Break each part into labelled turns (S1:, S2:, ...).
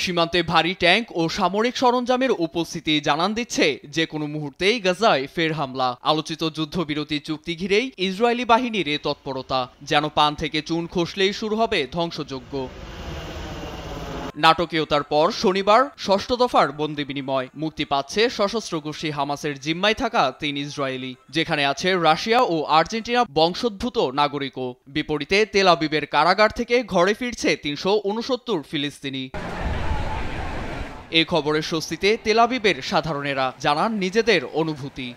S1: সীমান্তে ভারী ট্যাঙ্ক ও সামরিক সরঞ্জামের উপস্থিতি জানান দিচ্ছে যে কোনো মুহূর্তেই গাজায় ফের হামলা। আলোচিত যুদ্ধবিরতি চুক্তি ঘিরেই ইসরায়েলি বাহিনীর এ তৎপরতা, যেন পান থেকে চুন খসলেই শুরু হবে ধ্বংসযজ্ঞ। নাটকীয়তার পর শনিবার ষষ্ঠ দফার বন্দি বিনিময় মুক্তি পাচ্ছে সশস্ত্র গোষ্ঠী হামাসের জিম্মায় থাকা ৩ ইসরায়েলি, যেখানে আছে রাশিয়া ও আর্জেন্টিনা বংশোদ্ভূত নাগরিকও। বিপরীতে তেল আবিবের কারাগার থেকে ঘরে ফিরছে ৩৬৯ ফিলিস্তিনি। এই খবরের স্বস্তিতে তেল আবিবের সাধারণেরা জানান নিজেদের অনুভূতি।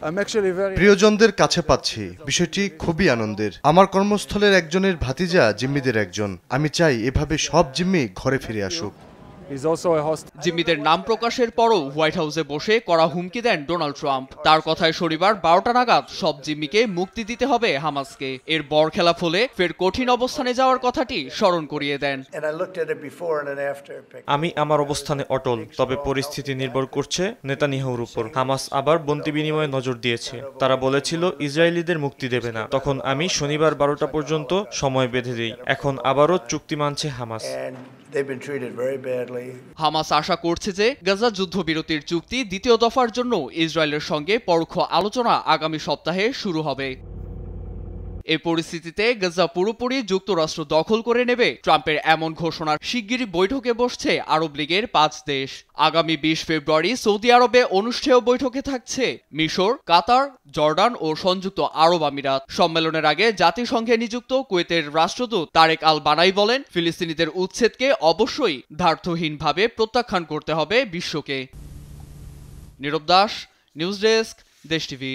S2: প্রিয়জনদের কাছে পাচ্ছি, বিষয়টি খুবই আনন্দের। আমার কর্মস্থলের একজনের ভাতিজা জিম্মিদের একজন। আমি চাই এভাবে সব জিম্মি ঘরে ফিরে আসুক।
S1: জিম্মিদের নাম প্রকাশের পরও হোয়াইট হাউসে বসে কড়া হুমকি দেন ডোনাল্ড ট্রাম্প। তার কথায় শনিবার ১২টা নাগাদ সব জিম্মিকে মুক্তি দিতে হবে হামাসকে। এর বরখেলাপ হলে ফের কঠিন অবস্থানে যাওয়ার কথাটি স্মরণ করিয়ে দেন।
S3: আমি আমার অবস্থানে অটল, তবে পরিস্থিতি নির্ভর করছে নেতানিয়াহুর উপর। হামাস আবার বন্দি বিনিময়ে নজর দিয়েছে। তারা বলেছিল ইসরায়েলিদের মুক্তি দেবে না। তখন আমি শনিবার ১২টা পর্যন্ত সময় বেঁধে দিই। এখন আবারও চুক্তি মানছে হামাস।
S1: হামাস আশা করছে যে গাজা যুদ্ধবিরতির চুক্তি দ্বিতীয় দফার জন্য ইসরায়েলের সঙ্গে পরোক্ষ আলোচনা আগামী সপ্তাহে শুরু হবে। এই পরিস্থিতিতে গাজা পুরোপুরি যুক্তরাষ্ট্র দখল করে নেবে ট্রাম্পের এমন ঘোষণার শিগগিরই বৈঠকে বসছে আরব লীগের ৫ দেশ। আগামী ২০ ফেব্রুয়ারি সৌদি আরবে অনুষ্ঠেয় বৈঠকে থাকছে মিশর, কাতার, জর্ডান ও সংযুক্ত আরব আমিরাত। সম্মেলনের আগে জাতিসংঘে নিযুক্ত কুয়েতের রাষ্ট্রদূত তারেক আল বানাই বলেন, ফিলিস্তিনিদের উচ্ছেদকে অবশ্যই দ্ব্যর্থহীনভাবে প্রত্যাখ্যান করতে হবে বিশ্বকে। নীরব দাস, নিউজ ডেস্ক, দেশ টিভি।